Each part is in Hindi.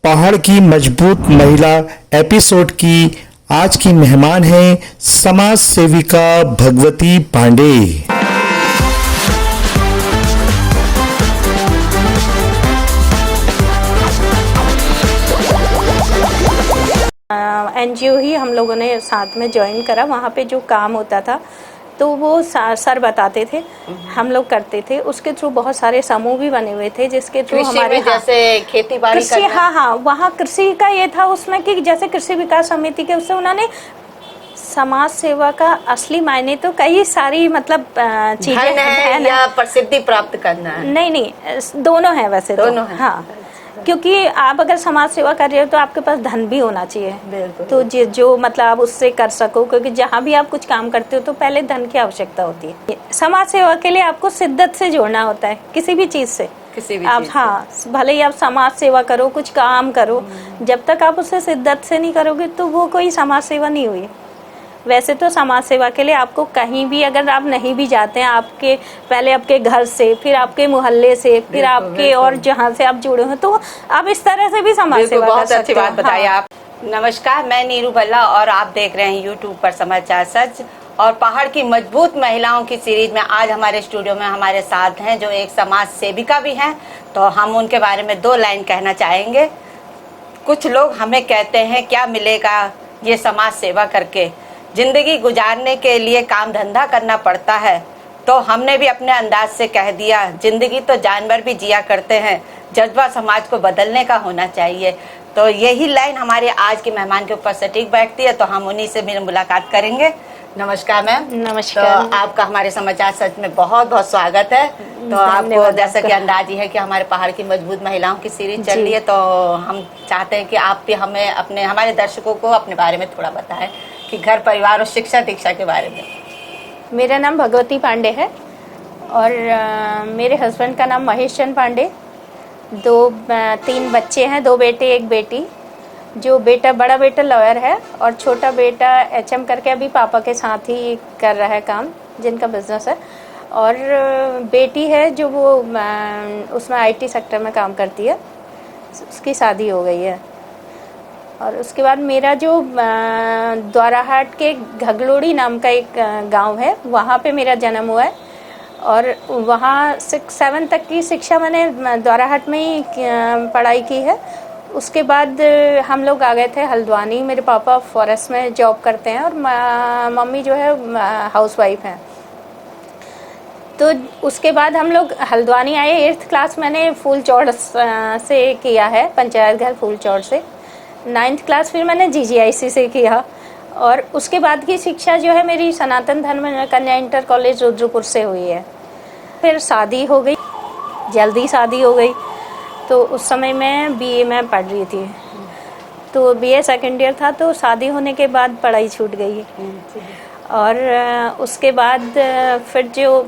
पहाड़ की मजबूत महिला एपिसोड की आज की मेहमान हैं समाज सेविका भगवती पांडे। एनजीओ ही हम लोगों ने साथ में ज्वाइन करा। वहाँ पे जो काम होता था तो वो सर बताते थे, हम लोग करते थे। उसके थ्रू बहुत सारे समूह भी बने हुए थे जिसके थ्रू हमारे जैसे खेती बाड़ी करना। हाँ, वहाँ कृषि का ये था उसमें कि जैसे कृषि विकास समिति के उससे उन्होंने समाज सेवा का असली मायने तो कई सारी मतलब चीजें है या प्रसिद्धि प्राप्त करना है। नहीं, दोनों है वैसे दोनों तो है। हाँ, क्योंकि आप अगर समाज सेवा कर रहे हो तो आपके पास धन भी होना चाहिए। तो जो मतलब आप उससे कर सको, क्योंकि जहाँ भी आप कुछ काम करते हो तो पहले धन की आवश्यकता होती है। समाज सेवा के लिए आपको शिद्दत से जोड़ना होता है किसी भी चीज से। आप हाँ, भले ही आप समाज सेवा करो, कुछ काम करो, जब तक आप उससे शिद्दत से नहीं करोगे तो वो कोई समाज सेवा नहीं हुई। वैसे तो समाज सेवा के लिए आपको कहीं भी अगर आप नहीं भी जाते हैं, आपके पहले आपके घर से, फिर आपके मोहल्ले से, फिर आपके और जहाँ से आप जुड़े हो, तो आप इस तरह से भी समाज सेवा कर सकते हो। बहुत अच्छी बात बताई आप। नमस्कार, मैं नीरू भल्ला और आप देख रहे हैं यूट्यूब पर समाचार सच। और पहाड़ की मजबूत महिलाओं की सीरीज में आज हमारे स्टूडियो में हमारे साथ हैं जो एक समाज सेविका भी हैं। तो हम उनके बारे में 2 लाइन कहना चाहेंगे। कुछ लोग हमें कहते हैं क्या मिलेगा ये समाज सेवा करके, जिंदगी गुजारने के लिए काम धंधा करना पड़ता है। तो हमने भी अपने अंदाज से कह दिया, जिंदगी तो जानवर भी जिया करते हैं, जज्बा समाज को बदलने का होना चाहिए। तो यही लाइन हमारे आज के मेहमान के ऊपर सटीक बैठती है। तो हम उन्हीं से भी मुलाकात करेंगे। नमस्कार मैम। नमस्कार। तो आपका हमारे समाचार सच में बहुत बहुत स्वागत है। तो आपको जैसा कि अंदाज ही है कि हमारे पहाड़ की मजबूत महिलाओं की सीरीज चल रही है, तो हम चाहते हैं कि आप भी हमें हमारे दर्शकों को अपने बारे में थोड़ा बताएं कि घर परिवार और शिक्षा दीक्षा के बारे में। मेरा नाम भगवती पांडे है और मेरे हस्बैंड का नाम महेश चंद पांडे। 3 बच्चे हैं, 2 बेटे 1 बेटी। जो बड़ा बेटा लॉयर है और छोटा बेटा एचएम करके अभी पापा के साथ ही कर रहा है काम, जिनका बिजनेस है। और बेटी है जो वो उसमें आईटी सेक्टर में काम करती है, उसकी शादी हो गई है। और उसके बाद मेरा जो द्वाराहाट के घगलोड़ी नाम का एक गांव है, वहाँ पे मेरा जन्म हुआ है। और वहाँ 6-7 तक की शिक्षा मैंने द्वाराहाट में ही पढ़ाई की है। उसके बाद हम लोग आ गए थे हल्द्वानी। मेरे पापा फॉरेस्ट में जॉब करते हैं और मम्मी जो है हाउसवाइफ हैं। तो उसके बाद हम लोग हल्द्वानी आए। 8th क्लास मैंने फूलचौड़ से किया है, पंचायत घर फूलचौड़ से। 9th क्लास फिर मैंने GGIC से किया। और उसके बाद की शिक्षा जो है मेरी सनातन धर्म कन्या इंटर कॉलेज रुद्रपुर से हुई है। फिर शादी हो गई, जल्दी शादी हो गई। तो उस समय मैं BA में पढ़ रही थी, तो BA सेकेंड ईयर था। तो शादी होने के बाद पढ़ाई छूट गई। और उसके बाद फिर जो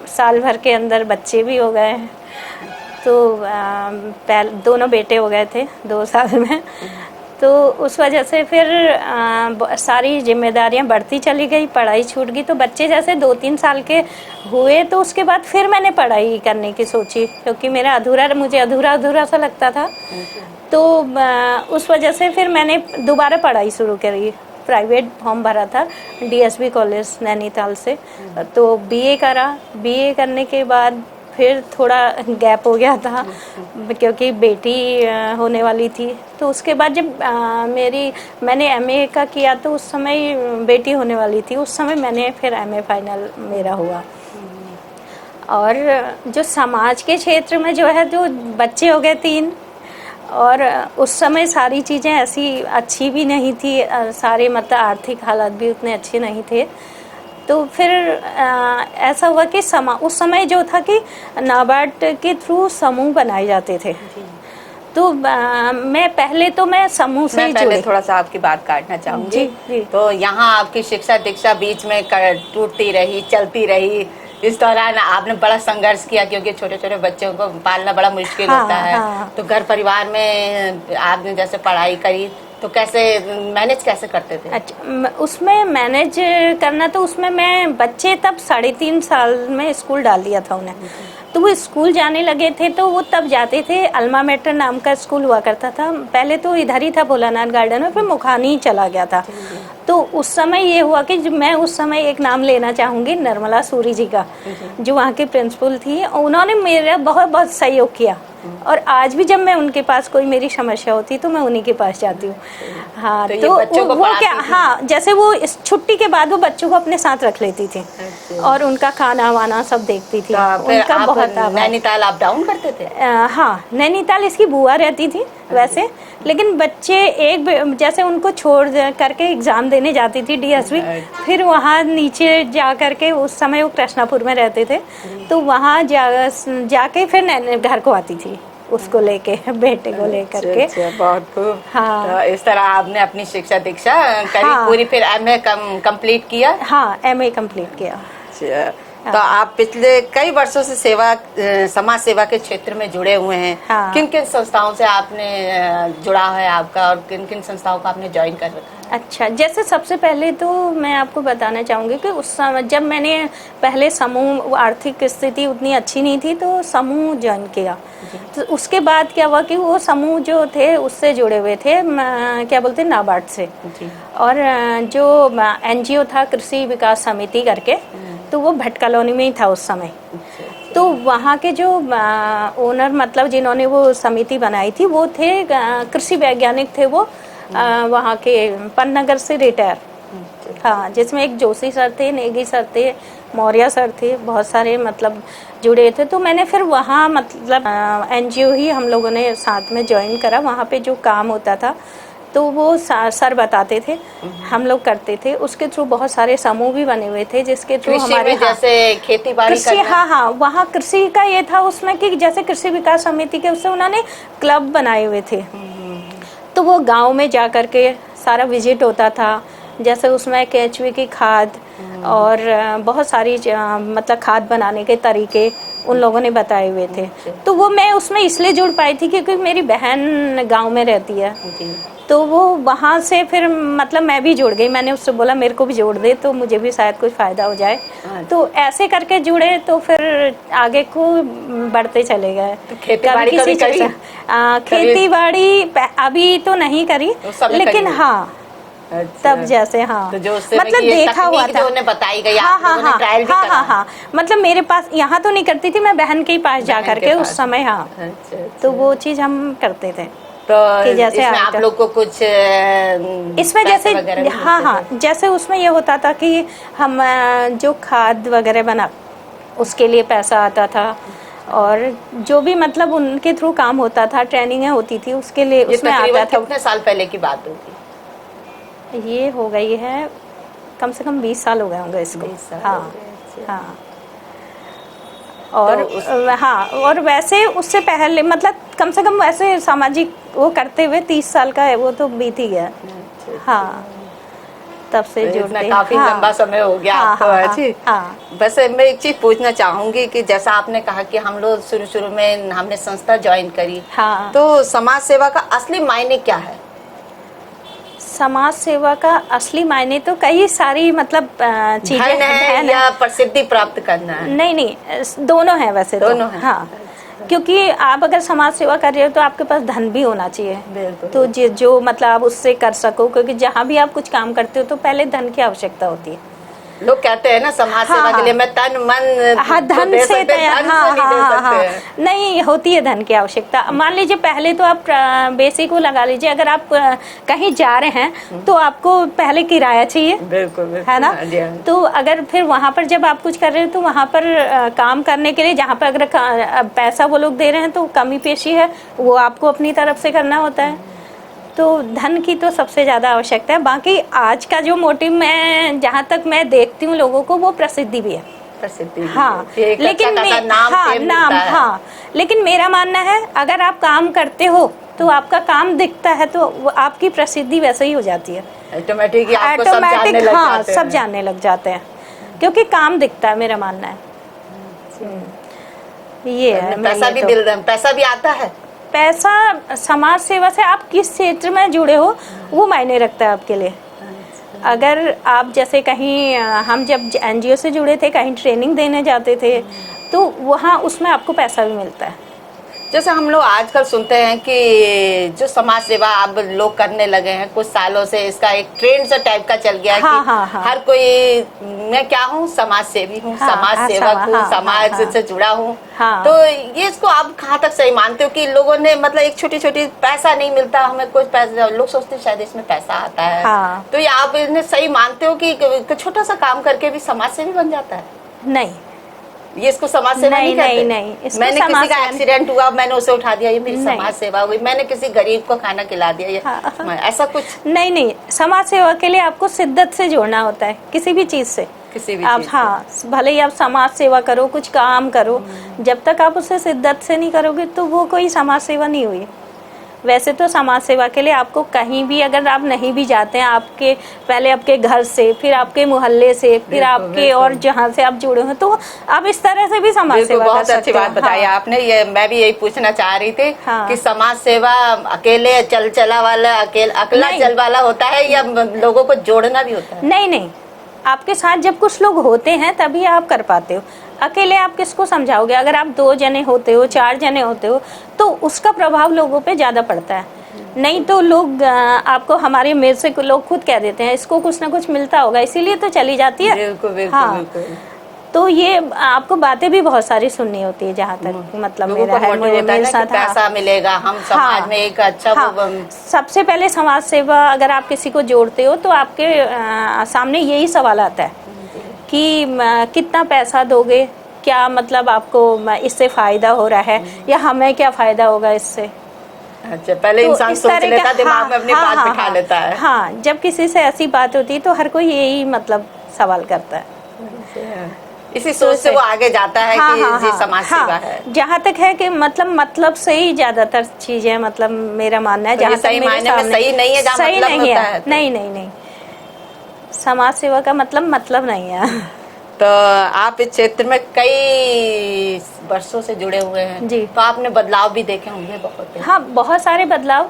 साल भर के अंदर बच्चे भी हो गए। तो दोनों बेटे हो गए थे 2 साल में। तो उस वजह से फिर सारी जिम्मेदारियां बढ़ती चली गई, पढ़ाई छूट गई। तो बच्चे जैसे 2-3 साल के हुए तो उसके बाद फिर मैंने पढ़ाई करने की सोची, क्योंकि मुझे अधूरा सा लगता था। तो उस वजह से फिर मैंने दोबारा पढ़ाई शुरू करी। प्राइवेट फॉर्म भरा था DSB कॉलेज नैनीताल से। तो BA करा। BA करने के बाद फिर थोड़ा गैप हो गया था क्योंकि बेटी होने वाली थी। तो उसके बाद जब मैंने MA का किया तो उस समय बेटी होने वाली थी। उस समय मैंने फिर MA फाइनल मेरा हुआ। और जो समाज के क्षेत्र में जो है, जो बच्चे हो गए 3, और उस समय सारी चीज़ें ऐसी अच्छी भी नहीं थी, सारे मतलब आर्थिक हालात भी उतने अच्छे नहीं थे। तो फिर ऐसा हुआ कि उस समय जो था कि नाबार्ड के थ्रू समूह बनाए जाते थे। तो मैं समूह से ही जुड़ी। थोड़ा सा आपकी बात काटना चाहूँगी। जी। तो यहाँ आपकी शिक्षा दीक्षा बीच में टूटती रही, चलती रही। इस दौरान आपने बड़ा संघर्ष किया, क्योंकि छोटे छोटे बच्चों को पालना बड़ा मुश्किल होता है। तो घर परिवार में आपने जैसे पढ़ाई करी, तो कैसे मैनेज कैसे करते थे? अच्छा, उसमें मैनेज करना तो उसमें मैं बच्चे तब 3.5 साल में स्कूल डाल दिया था उन्हें, तो वो स्कूल जाने लगे थे तो वो तब जाते थे। अल्मा मेटर नाम का स्कूल हुआ करता था, पहले तो इधर ही था भोलानाथ गार्डन में, फिर मुखानी चला गया था। तो उस समय ये हुआ कि मैं उस समय एक नाम लेना चाहूँगी निर्मला सूरी जी का, जो वहाँ की प्रिंसिपल थी। उन्होंने मेरा बहुत बहुत सहयोग किया, और आज भी जब मैं उनके पास कोई मेरी समस्या होती तो मैं उन्हीं के पास जाती हूँ। हाँ, तो ये तो बच्चों को वो क्या, पढ़ाती थी? हाँ, जैसे वो इस छुट्टी के बाद वो बच्चों को अपने साथ रख लेती थी और उनका खाना वाना सब देखती थी। तो फिर उनका आप बहुत आभार। नैनीताल अप डाउन करते थे? हाँ, नैनीताल इसकी बुआ रहती थी वैसे, लेकिन बच्चे जैसे उनको छोड़ करके एग्ज़ाम देने जाती थी डीएसवी, फिर वहाँ नीचे जा करके, उस समय वो कृष्णापुर में रहते थे, तो वहाँ जाके फिर घर को आती थी उसको लेके, बेटे को लेकर के। अच्छा, बहुत खूब। हाँ। तो इस तरह आपने अपनी शिक्षा दीक्षा करी हाँ। पूरी, फिर एमए कंप्लीट किया? हाँ, एमए कंप्लीट किया। अच्छा, तो आप पिछले कई वर्षों से समाज सेवा के क्षेत्र में जुड़े हुए हैं। हाँ। किन किन संस्थाओं से आपने जुड़ा है आपका, और किन किन संस्थाओं को आपने ज्वाइन कर रखा है? अच्छा, जैसे सबसे पहले तो मैं आपको बताना चाहूँगी कि उस समय जब मैंने पहले समूह, आर्थिक स्थिति उतनी अच्छी नहीं थी तो समूह ज्वाइन किया। तो उसके बाद क्या हुआ कि वो समूह जो थे उससे जुड़े हुए थे, क्या बोलते हैं, नाबार्ड से। और जो एनजीओ था कृषि विकास समिति करके, तो वो भट्ट कॉलोनी में ही था उस समय। तो वहाँ के जो ओनर, मतलब जिन्होंने वो समिति बनाई थी, वो थे कृषि वैज्ञानिक थे वो, वहाँ के पन्नगर से रिटायर। हाँ, जिसमें एक जोशी सर थे, नेगी सर थे, मौर्य सर थे, बहुत सारे मतलब जुड़े थे। तो मैंने फिर वहाँ मतलब एनजीओ ही हम लोगों ने साथ में ज्वाइन करा। वहाँ पे जो काम होता था तो वो सर बताते थे, हम लोग करते थे। उसके थ्रू बहुत सारे समूह भी बने हुए थे जिसके थ्रू हमारे, जैसे खेती बाड़ी कृषि, हाँ हाँ, वहाँ कृषि का ये था उसमें कि जैसे कृषि विकास समिति के उससे उन्होंने क्लब बनाए हुए थे, तो वो गांव में जा कर के सारा विजिट होता था। जैसे उसमें केचुए की खाद और बहुत सारी मतलब खाद बनाने के तरीके उन लोगों ने बताए हुए थे। तो वो मैं उसमें इसलिए जुड़ पाई थी क्योंकि मेरी बहन गांव में रहती है, तो वो वहाँ से फिर मतलब मैं भी जुड़ गई। मैंने उससे बोला मेरे को भी जोड़ दे तो मुझे भी शायद कुछ फ़ायदा हो जाए। तो ऐसे करके जुड़े, तो फिर आगे को बढ़ते चले गए। तो खेती-बाड़ी कभी करी? खेती-बाड़ी अभी तो नहीं करी, लेकिन हाँ तब जैसे, हाँ, तो जो मतलब देखा हुआ था, जो उन्हें बताई गई, हाँ आप लोगों ने ट्रायल भी करा? हाँ, मतलब मेरे पास यहाँ तो नहीं करती थी, मैं बहन के ही पास जा करके उस समय, हाँ, तो वो चीज़ हम करते थे। तो कि जैसे इसमें आप लोग को कुछ इसमें जैसे, हाँ, जैसे उसमें ये होता था कि हम जो खाद वगैरह बना उसके लिए पैसा आता था, और जो भी मतलब उनके थ्रू काम होता था, ट्रेनिंग होती थी उसके लिए उसमें आता था। कितने साल पहले की बात होगी? ये हो गई है कम से कम 20 साल हो गए होंगे इसको। 20 साल हाँ हाँ। और तो हाँ, और वैसे उससे पहले मतलब कम से कम वैसे सामाजिक वो करते हुए 30 साल का है वो तो बीत ही गया। हाँ, तब से तो जुड़ते, काफी लंबा समय हो गया आपको। अच्छी, बस मैं एक चीज पूछना चाहूंगी कि जैसा आपने कहा कि हम लोग शुरू में हमने संस्था ज्वाइन करी, हाँ, तो समाज सेवा का असली मायने क्या है? समाज सेवा का असली मायने तो कई सारी मतलब चीजें है या प्रसिद्धि प्राप्त करना है? नहीं, दोनों है वैसे, दोनों है। हाँ, क्योंकि आप अगर समाज सेवा कर रहे हो तो आपके पास धन भी होना चाहिए, तो जो मतलब आप उससे कर सको, क्योंकि जहाँ भी आप कुछ काम करते हो तो पहले धन की आवश्यकता होती है। लोग कहते हैं ना समाज सेवा के लिए मैं तन मन, हाँ, धन से नहीं होती है धन की आवश्यकता। मान लीजिए पहले तो आप बेसिक को लगा लीजिए, अगर आप कहीं जा रहे हैं तो आपको पहले किराया चाहिए, बिल्कुल, है ना। तो अगर फिर वहाँ पर जब आप कुछ कर रहे हो तो वहाँ पर काम करने के लिए जहाँ पर अगर पैसा वो लोग दे रहे हैं तो कमी पेशी है, वो आपको अपनी तरफ से करना होता है। तो धन की तो सबसे ज़्यादा आवश्यकता है। बाकी आज का जो मोटिव मैं जहाँ तक मैं देखती हूँ लोगों को, वो प्रसिद्धि भी है, प्रसिद्धि, हाँ, लेकिन हाँ, लेकिन मेरा मानना है अगर आप काम करते हो तो आपका काम दिखता है तो आपकी प्रसिद्धि वैसे ही हो जाती है, ऑटोमेटिक, हाँ, सब जानने लग जाते हैं, क्योंकि काम दिखता है, मेरा मानना है। ये है। पैसा भी आता है? पैसा समाज सेवा से आप किस क्षेत्र में जुड़े हो वो मायने रखता है आपके लिए। अगर आप जैसे कहीं हम जब एनजीओ से जुड़े थे, कहीं ट्रेनिंग देने जाते थे, तो वहाँ उसमें आपको पैसा भी मिलता है। जैसे हम लोग आजकल सुनते हैं कि जो समाज सेवा अब लोग करने लगे हैं कुछ सालों से, इसका एक ट्रेंड सा टाइप का चल गया है हाँ, कि हाँ। हर कोई, मैं क्या हूँ, समाज सेवी हूँ, हाँ, समाज सेवक हूँ, समाज से जुड़ा हूँ। हाँ। तो ये इसको आप कहाँ तक सही मानते हो कि लोगों ने मतलब एक छोटी छोटी पैसा नहीं मिलता हमें, कुछ पैसा, लोग सोचते हैं शायद इसमें पैसा आता है। हाँ। तो ये आप इन्हें सही मानते हो कि छोटा सा काम करके भी समाज सेवी बन जाता है? नहीं, ये इसको समाज सेवा नहीं कहते? नहीं, इसको मैंने समाज किसी का सेवा एक्सीडेंट हुआ, मैंने उसे उठा दिया, ये मेरी नहीं। समाज सेवा हुई। मैंने किसी गरीब को खाना खिला दिया, ये हाँ। ऐसा कुछ नहीं, समाज सेवा के लिए आपको शिद्दत से जोड़ना होता है किसी भी चीज़ से। किसी भी आप चीज़ हाँ, भले ही आप समाज सेवा करो, कुछ काम करो, जब तक आप उसे शिद्दत से नहीं करोगे तो वो कोई समाज सेवा नहीं हुई। वैसे तो समाज सेवा के लिए आपको कहीं भी अगर आप नहीं भी जाते हैं, आपके पहले आपके घर से, फिर आपके मोहल्ले से, फिर आपके और जहाँ से आप जुड़े हो, तो आप इस तरह से भी समाज सेवा कर बहुत सकते अच्छी हो। बात बताई हाँ। आपने। ये मैं भी यही पूछना चाह रही थी हाँ। कि समाज सेवा अकेले चला वाला, अकेला नहीं। चल वाला होता है या लोगों को जोड़ना भी होता है? नहीं, आपके साथ जब कुछ लोग होते हैं तभी आप कर पाते हो। अकेले आप किसको समझाओगे? अगर आप 2 जने होते हो, 4 जने होते हो, तो उसका प्रभाव लोगों पे ज़्यादा पड़ता है। नहीं तो लोग आपको, हमारे मेरे से लोग खुद कह देते हैं इसको कुछ ना कुछ मिलता होगा इसीलिए तो चली जाती है। बिल्कुल बिल्कुल हाँ। बिल्कुल। तो ये आपको बातें भी बहुत सारी सुननी होती है, जहाँ तक मतलब लोगों मेरा को है, मोटिव होता है मेरे ना साथ कि पैसा मिलेगा, हम समाज में एक अच्छा सबसे पहले समाज सेवा अगर आप किसी को जोड़ते हो तो आपके सामने यही सवाल आता है कि कितना पैसा दोगे, क्या मतलब आपको इससे फ़ायदा हो रहा है या हमें क्या फ़ायदा होगा इससे। अच्छा, पहले तो इंसान इस सोच तरह लेता का- दिमाग में अपनी बात बिठा लेता है। हाँ, जब किसी से ऐसी बात होती है तो हर कोई यही मतलब सवाल करता है। इसी सोच से वो आगे जाता है कि ये समाज सेवा है। जहाँ तक है कि मतलब से ही ज्यादातर चीजें, मतलब मेरा मानना है, तो ये जहाँ तक सही मेरे मायने में सामने सही नहीं है, जहाँ सही मतलब नहीं होता है। है तो। नहीं, समाज सेवा का मतलब नहीं है। तो आप इस क्षेत्र में कई वर्षों से जुड़े हुए हैं जी। तो आपने बदलाव भी देखे होंगे बहुत। हाँ, बहुत सारे बदलाव,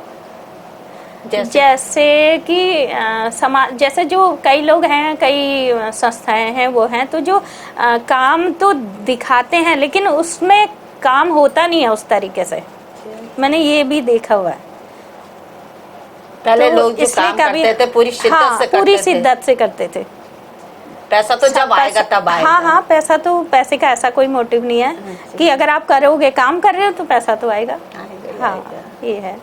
जैसे कि समाज, जैसे जो कई लोग हैं, कई संस्थाएं हैं, वो हैं तो जो काम तो दिखाते हैं लेकिन उसमें काम होता नहीं है उस तरीके से। मैंने ये भी देखा हुआ है। पहले तो लोग जो इसलिए काम कभी- करते थे पूरी शिद्दत हाँ, से करते पूरी थे। शिद्दत से करते थे। पैसा तो जब आएगा तब आएगा। हाँ, पैसे का ऐसा कोई मोटिव नहीं है कि अगर आप करोगे, काम कर रहे हो तो पैसा तो आएगा। हाँ, ये है।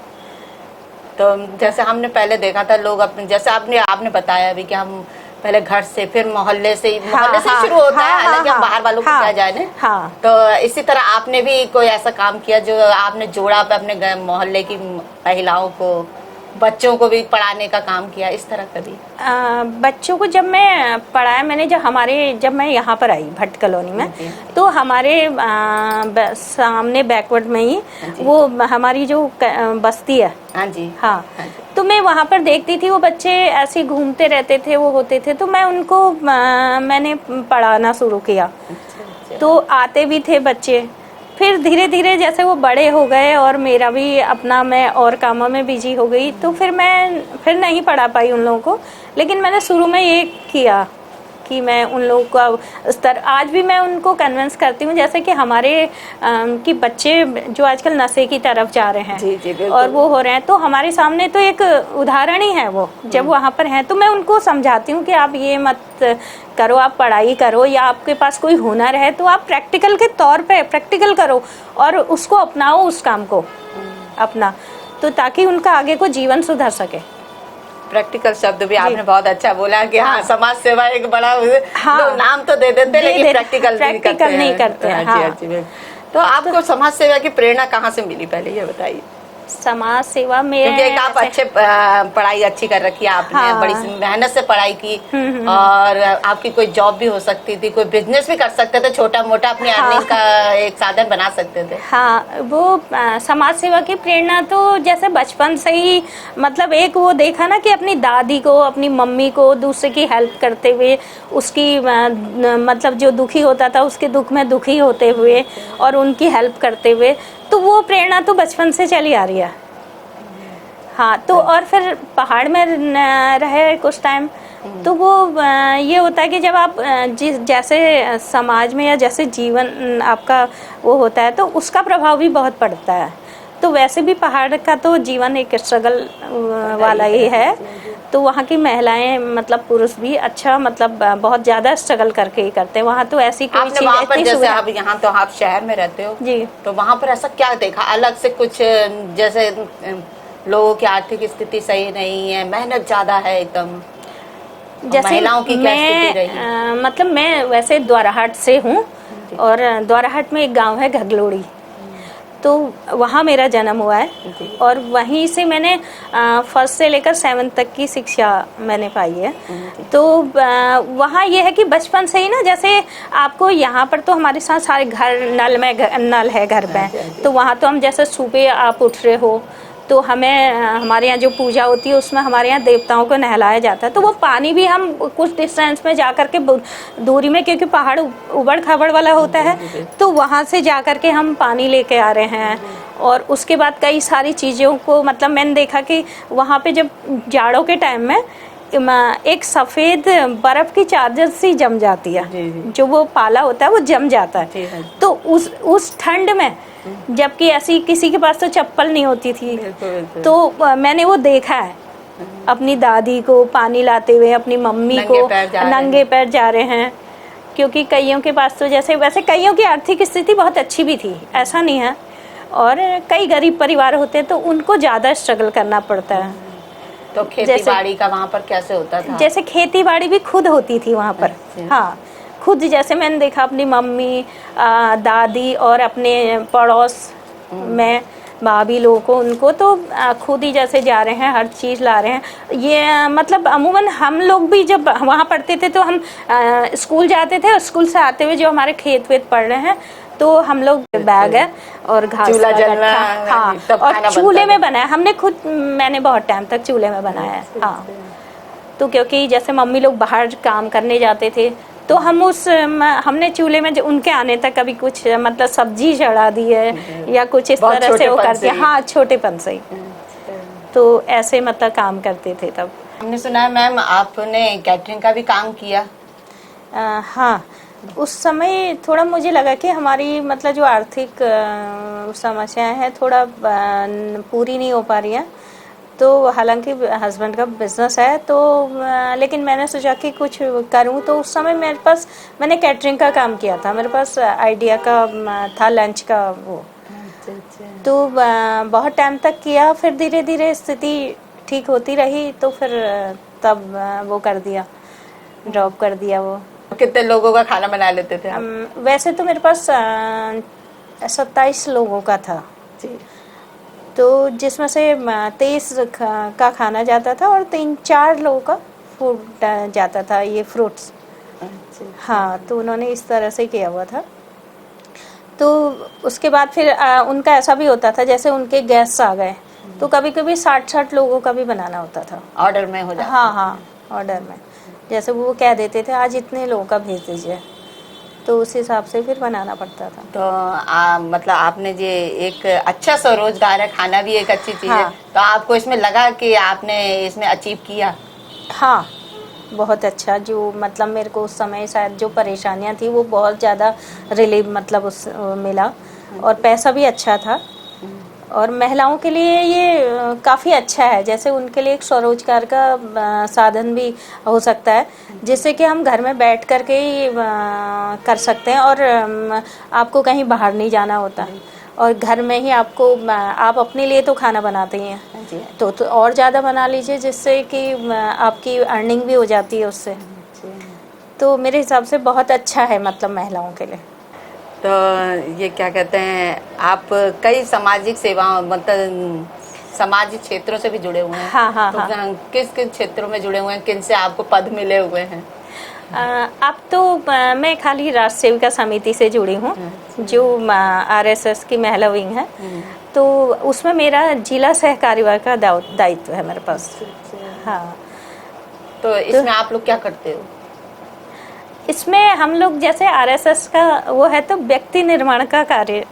तो जैसे हमने पहले देखा था लोग अपने, जैसे आपने बताया अभी कि हम पहले घर से, फिर मोहल्ले से ही शुरू होता है, हालांकि हम बाहर वालों को क्या जाने। हाँ। तो इसी तरह आपने भी कोई ऐसा काम किया जो आपने जोड़ा अपने मोहल्ले की महिलाओं को, बच्चों को भी पढ़ाने का काम किया, इस तरह कभी? बच्चों को जब मैं पढ़ाया, मैंने जब मैं यहाँ पर आई भट्ट कॉलोनी में, तो हमारे सामने बैकवर्ड में ही वो हमारी जो बस्ती है। हाँ जी। हाँ, तो मैं वहाँ पर देखती थी वो बच्चे ऐसे घूमते रहते थे, वो होते थे, तो मैं उनको मैंने पढ़ाना शुरू किया। तो आते भी थे बच्चे। फिर धीरे धीरे जैसे वो बड़े हो गए और मेरा भी अपना, मैं और कामों में बिजी हो गई, तो फिर नहीं पढ़ा पाई उन लोगों को। लेकिन मैंने शुरू में ये किया कि मैं उन लोगों का स्तर, आज भी मैं उनको कन्विंस करती हूँ, जैसे कि हमारे कि बच्चे जो आजकल नशे की तरफ जा रहे हैं, जी, और वो हो रहे हैं, तो हमारे सामने तो एक उदाहरण ही है वो, जब वहाँ पर हैं तो मैं उनको समझाती हूँ कि आप ये मत करो, आप पढ़ाई करो, या आपके पास कोई हुनर है तो आप प्रैक्टिकल के तौर पे प्रैक्टिकल करो और उसको अपनाओ, उस काम को अपना, तो ताकि उनका आगे को जीवन सुधर सके। प्रैक्टिकल शब्द भी आपने बहुत अच्छा बोला कि हाँ, समाज सेवा एक बड़ा, हाँ, लोग नाम तो दे देते लेकिन प्रैक्टिकल नहीं करते हैं। हाँ जी। तो आपको समाज सेवा की प्रेरणा कहाँ से मिली, पहले ये बताइए। समाज सेवा में, क्योंकि एक आप अच्छे पढ़ाई अच्छी कर रखी है आपने, हाँ। बड़ी मेहनत से पढ़ाई की, और आपकी कोई जॉब भी हो सकती थी, कोई बिजनेस भी कर सकते थे, छोटा मोटा अपनी अर्निंग का एक साधन बना सकते थे। हाँ, वो समाज सेवा की प्रेरणा तो जैसे बचपन से ही, मतलब एक वो देखा ना कि अपनी दादी को, अपनी मम्मी को दूसरे की हेल्प करते हुए, उसकी मतलब जो दुखी होता था उसके दुख में दुखी होते हुए और उनकी हेल्प करते हुए, तो तो वो प्रेरणा तो बचपन से चली आ रही है। हाँ, तो और फिर पहाड़ में रहे कुछ टाइम, तो वो ये होता है कि जब आप जैसे समाज में या जैसे जीवन आपका वो होता है तो उसका प्रभाव भी बहुत पड़ता है। तो वैसे भी पहाड़ का तो जीवन एक स्ट्रगल वाला ही है, तो वहाँ की महिलाएं मतलब पुरुष भी अच्छा मतलब बहुत ज़्यादा स्ट्रगल करके ही करते हैं। वहाँ तो ऐसी कोई आपने चीज़ वहाँ पर इतनी जैसे सुविधा। आप यहाँ तो आप शहर में रहते हो जी। तो वहाँ पर ऐसा क्या देखा अलग से कुछ, जैसे लोगों की आर्थिक स्थिति सही नहीं है, मेहनत ज्यादा है एकदम, जैसे महिलाओं की क्या स्थिति रही? मतलब मैं वैसे द्वाराहाट से हूँ, और द्वाराहाट में एक गांव है घगलोड़ी, तो वहाँ मेरा जन्म हुआ है, और वहीं से मैंने फर्स्ट से लेकर 7th तक की शिक्षा मैंने पाई है। तो वहाँ ये है कि बचपन से ही ना, जैसे आपको यहाँ पर तो हमारे साथ सारे घर नल है घर पे, तो वहाँ तो हम जैसे सुबह आप उठ रहे हो तो हमें हमारे यहाँ जो पूजा होती है उसमें हमारे यहाँ देवताओं को नहलाया जाता है, तो वो पानी भी हम कुछ डिस्टेंस में जा कर के दूरी में, क्योंकि पहाड़ उबड़ खाबड़ वाला होता है, तो वहाँ से जा कर के हम पानी लेके आ रहे हैं। और उसके बाद कई सारी चीज़ों को मतलब मैंने देखा कि वहाँ पे जब जाड़ों के टाइम में एक सफ़ेद बर्फ़ की चादर सी जम जाती है, जो वो पाला होता है वो जम जाता है, तो उस ठंड में, जबकि ऐसी किसी के पास तो चप्पल नहीं होती थी, तो मैंने वो देखा है अपनी दादी को पानी लाते हुए, अपनी मम्मी को नंगे पैर जा रहे हैं, क्योंकि कईयों के पास तो जैसे वैसे कईयों की आर्थिक स्थिति बहुत अच्छी भी थी, ऐसा नहीं है, और कई गरीब परिवार होते हैं तो उनको ज़्यादा स्ट्रगल करना पड़ता है। तो खेती बाड़ी का वहाँ पर कैसे होता था? जैसे खेती बाड़ी भी खुद होती थी वहाँ पर। हाँ, खुद जैसे मैंने देखा अपनी मम्मी, दादी और अपने पड़ोस में भाभी लोगों को, उनको तो खुद ही जैसे जा रहे हैं, हर चीज़ ला रहे हैं। ये मतलब अमूमन हम लोग भी जब वहाँ पढ़ते थे तो हम स्कूल जाते थे, और स्कूल से आते हुए जो हमारे खेत वेत पड़ रहे हैं तो हम लोग बैग है और घास चूल्हा का जलना, गट्ठा, हाँ, तब और खाना चूल्हे बनता में बनाया हमने खुद, मैंने बहुत टाइम तक चूल्हे में बनाया है। हाँ, तो क्योंकि जैसे मम्मी लोग बाहर काम करने जाते थे तो हमने चूल्हे में उनके आने तक कभी कुछ मतलब सब्जी चढ़ा दी है या कुछ इस तरह से वो करते हैं। हाँ, छोटेपन से ही, तो ऐसे मतलब काम करते थे तब। हमने सुना है मैम आपने कैटरिंग का भी काम किया। हाँ, उस समय थोड़ा मुझे लगा कि हमारी मतलब जो आर्थिक समस्याएं हैं थोड़ा पूरी नहीं हो पा रही हैं, तो हालांकि हस्बैंड का बिजनेस है, तो लेकिन मैंने सोचा कि कुछ करूं, तो उस समय मैंने कैटरिंग का काम किया था, मेरे पास आइडिया का था लंच का वो, तो बहुत टाइम तक किया, फिर धीरे धीरे स्थिति ठीक होती रही, तो फिर तब वो कर दिया, ड्रॉप कर दिया वो। कितने लोगों का खाना बना लेते थे? वैसे तो मेरे पास 27 लोगों का था, तो जिसमें से 23 का खाना जाता था और 3-4 लोगों का फूड जाता था, ये फ्रूट्स। हाँ, तो उन्होंने इस तरह से किया हुआ था। तो उसके बाद फिर उनका ऐसा भी होता था, जैसे उनके गेस्ट आ गए तो कभी कभी 60 लोगों का भी बनाना होता था। ऑर्डर में हो जाता? हाँ हाँ, ऑर्डर में, जैसे वो कह देते थे आज इतने लोगों का भेज दीजिए, तो उस हिसाब से फिर बनाना पड़ता था। तो मतलब आपने ये एक अच्छा स्वरोजगार है, खाना भी एक अच्छी चीज़ हाँ। है, तो आपको इसमें लगा कि आपने इसमें अचीव किया? हाँ, बहुत अच्छा, जो मतलब मेरे को उस समय शायद जो परेशानियां थी वो बहुत ज़्यादा रिलीव मतलब उस मिला, और पैसा भी अच्छा था, और महिलाओं के लिए ये काफ़ी अच्छा है, जैसे उनके लिए एक स्वरोजगार का साधन भी हो सकता है, जिससे कि हम घर में बैठ कर के ही कर सकते हैं, और आपको कहीं बाहर नहीं जाना होता, और घर में ही आप अपने लिए तो खाना बनाते ही हैं, तो और ज़्यादा बना लीजिए, जिससे कि आपकी अर्निंग भी हो जाती है उससे। तो मेरे हिसाब से बहुत अच्छा है मतलब महिलाओं के लिए। तो ये क्या कहते हैं, आप कई सामाजिक सेवाओं मतलब सामाजिक क्षेत्रों से भी जुड़े हुए हैं? हाँ हाँ, तो हाँ। किस किस क्षेत्रों में जुड़े हुए हैं, किन से आपको पद मिले हुए हैं? अब तो मैं खाली राष्ट्र सेविका समिति से जुड़ी हूँ, जो RSS की महिला विंग है, तो उसमें मेरा जिला सहकार्यवाह का दायित्व है मेरे पास। हाँ, तो इसमें आप लोग क्या करते हो? इसमें हम लोग जैसे RSS का वो है तो व्यक्ति निर्माण का कार्य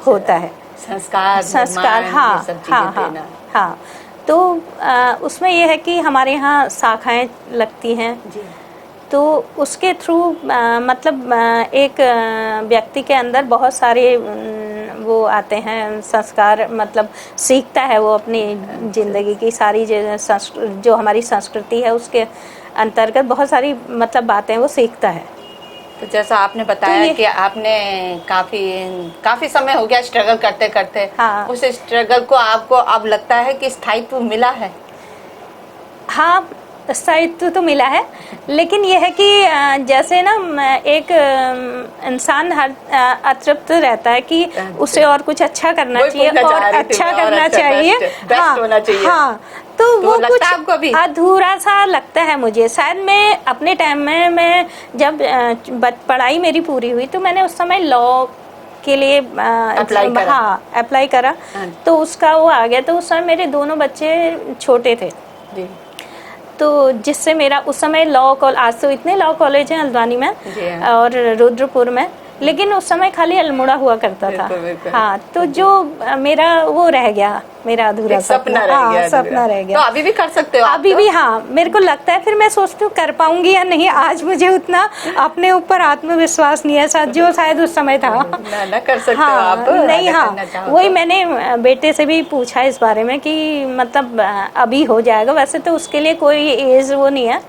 होता है, संस्कार निर्माण, हाँ ये सब चीजें हाँ हाँ देना। हाँ। तो उसमें यह है कि हमारे यहाँ शाखाएं लगती हैं, जी तो उसके थ्रू मतलब एक व्यक्ति के अंदर बहुत सारे वो आते हैं संस्कार, मतलब सीखता है वो अपनी ज़िंदगी की सारी जो हमारी संस्कृति है उसके अंतर्गत बहुत सारी मतलब बातें वो सीखता है। तो जैसा आपने बताया कि आपने काफी समय हो गया स्ट्रगल करते करते, हाँ। उस स्ट्रगल को आपको अब लगता है कि स्थायित्व मिला है? हाँ, स्थायित्व तो मिला है, लेकिन यह है कि जैसे ना एक इंसान हर अतृप्त रहता है कि उसे और कुछ अच्छा करना चाहिए और अच्छा करना चाहिए, बेस्ट होना चाहिए। हाँ, तो वो लगता कुछ है आपको भी अधूरा सा लगता है मुझे। शायद मैं अपने टाइम में मैं जब पढ़ाई मेरी पूरी हुई तो मैंने उस समय लॉ के लिए अप्लाई करा, तो उसका वो आ गया। तो उस समय मेरे दोनों बच्चे छोटे थे जी। तो जिससे मेरा उस समय आज तो इतने लॉ कॉलेज हैं हल्द्वानी में और रुद्रपुर में, लेकिन उस समय खाली अल्मोड़ा हुआ करता था। हाँ, तो जो मेरा वो रह गया, मेरा अधूरा सपना रह गया। तो अभी भी कर सकते हो? अभी भी हाँ, मेरे को लगता है, फिर मैं सोचती हूँ कर पाऊंगी या नहीं। आज मुझे उतना अपने ऊपर आत्मविश्वास नहीं है जो शायद उस समय था। ना कर सकते हो आप? नहीं, हाँ, वही मैंने बेटे से भी पूछा इस बारे में कि मतलब अभी हो जाएगा। वैसे तो उसके लिए कोई एज वो नहीं है,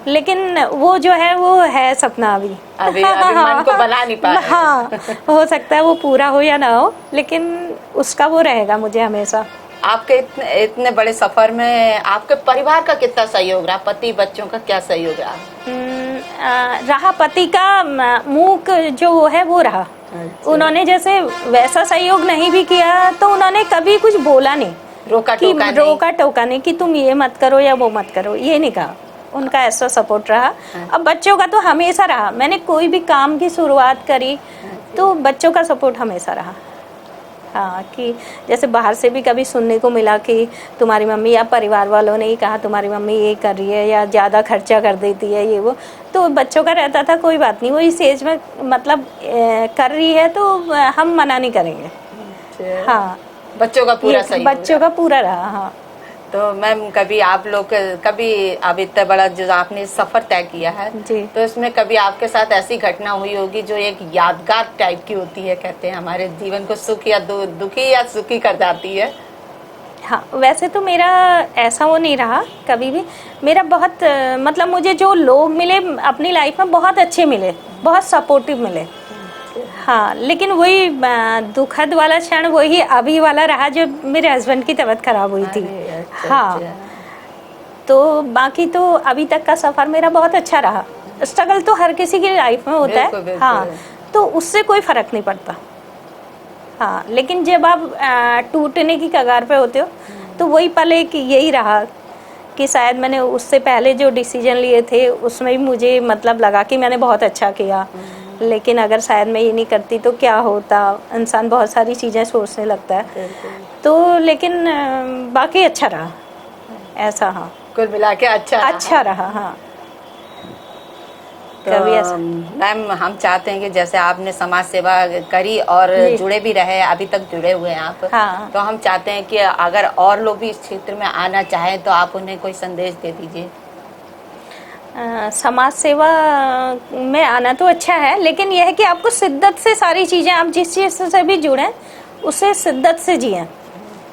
लेकिन वो जो है वो है सपना अभी मन को बना नहीं पाया। हाँ, हो सकता है वो पूरा हो या ना हो, लेकिन उसका वो रहेगा मुझे हमेशा। आपके इतने बड़े सफर में आपके परिवार का कितना सहयोग रहा? पति बच्चों का क्या सहयोग रहा? पति का मूक जो वो है वो रहा। उन्होंने जैसे वैसा सहयोग नहीं भी किया, तो उन्होंने कभी कुछ बोला नहीं, रोका टोका नहीं कि तुम ये मत करो या वो मत करो, ये नहीं कहा। उनका ऐसा सपोर्ट रहा। अब बच्चों का तो हमेशा रहा। मैंने कोई भी काम की शुरुआत करी तो बच्चों का सपोर्ट हमेशा रहा। हाँ, कि जैसे बाहर से भी कभी सुनने को मिला कि तुम्हारी मम्मी या परिवार वालों ने ही कहा तुम्हारी मम्मी ये कर रही है या ज़्यादा खर्चा कर देती है, ये वो, तो बच्चों का रहता था कोई बात नहीं, वो इस एज में मतलब कर रही है तो हम मना नहीं करेंगे। हाँ, बच्चों का पूरा रहा। हाँ, तो मैम कभी आप लोग अब इतना बड़ा जो आपने सफर तय किया है जी, तो इसमें कभी आपके साथ ऐसी घटना हुई होगी जो एक यादगार टाइप की होती है? कहते हैं हमारे जीवन को सुख या दुखी या सुखी कर जाती है। हाँ, वैसे तो मेरा ऐसा वो नहीं रहा कभी भी। मेरा बहुत मतलब मुझे जो लोग मिले अपनी लाइफ में बहुत अच्छे मिले, बहुत सपोर्टिव मिले। हाँ, लेकिन वही दुखद वाला क्षण वही अभी वाला रहा जो मेरे हस्बैंड की तबीयत खराब हुई थी। हाँ, तो बाकी तो अभी तक का सफ़र मेरा बहुत अच्छा रहा। स्ट्रगल तो हर किसी की लाइफ में होता है। हाँ, तो उससे कोई फ़र्क नहीं पड़ता। हाँ, लेकिन जब आप टूटने की कगार पे होते हो तो वही पल एक यही रहा कि शायद मैंने उससे पहले जो डिसीजन लिए थे उसमें भी मुझे मतलब लगा कि मैंने बहुत अच्छा किया, लेकिन अगर शायद मैं ये नहीं करती तो क्या होता। इंसान बहुत सारी चीज़ें सोचने लगता है। तो लेकिन बाकी अच्छा रहा ऐसा। हाँ, कुल मिला के अच्छा रहा। हाँ, तो मैम हम चाहते हैं कि जैसे आपने समाज सेवा करी और जुड़े भी रहे, अभी तक जुड़े हुए हैं आप। हाँ, तो हम चाहते हैं कि अगर और लोग भी इस क्षेत्र में आना चाहें तो आप उन्हें कोई संदेश दे दीजिए। समाज सेवा में आना तो अच्छा है, लेकिन यह है कि आपको शिद्दत से सारी चीज़ें, आप जिस चीज़ से भी जुड़ें उसे शिद्दत से जिएं,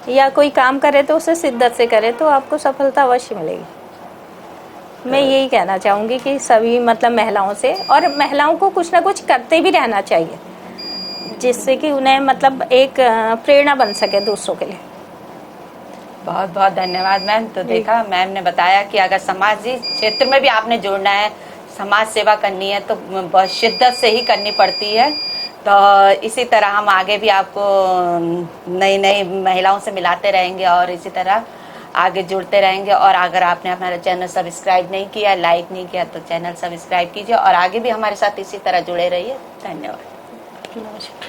या कोई काम करे तो उसे शिद्दत से करें, तो आपको सफलता अवश्य मिलेगी। मैं यही कहना चाहूँगी कि सभी मतलब महिलाओं से, और महिलाओं को कुछ ना कुछ करते भी रहना चाहिए जिससे कि उन्हें मतलब एक प्रेरणा बन सके दूसरों के लिए। बहुत बहुत धन्यवाद मैम। तो देखा, मैम ने बताया कि अगर समाजी क्षेत्र में भी आपने जुड़ना है, समाज सेवा करनी है तो बहुत शिद्दत से ही करनी पड़ती है। तो इसी तरह हम आगे भी आपको नई नई महिलाओं से मिलाते रहेंगे और इसी तरह आगे जुड़ते रहेंगे। और अगर आपने हमारा चैनल सब्सक्राइब नहीं किया, लाइक नहीं किया, तो चैनल सब्सक्राइब कीजिए और आगे भी हमारे साथ इसी तरह जुड़े रहिए। धन्यवाद। नमस्कार।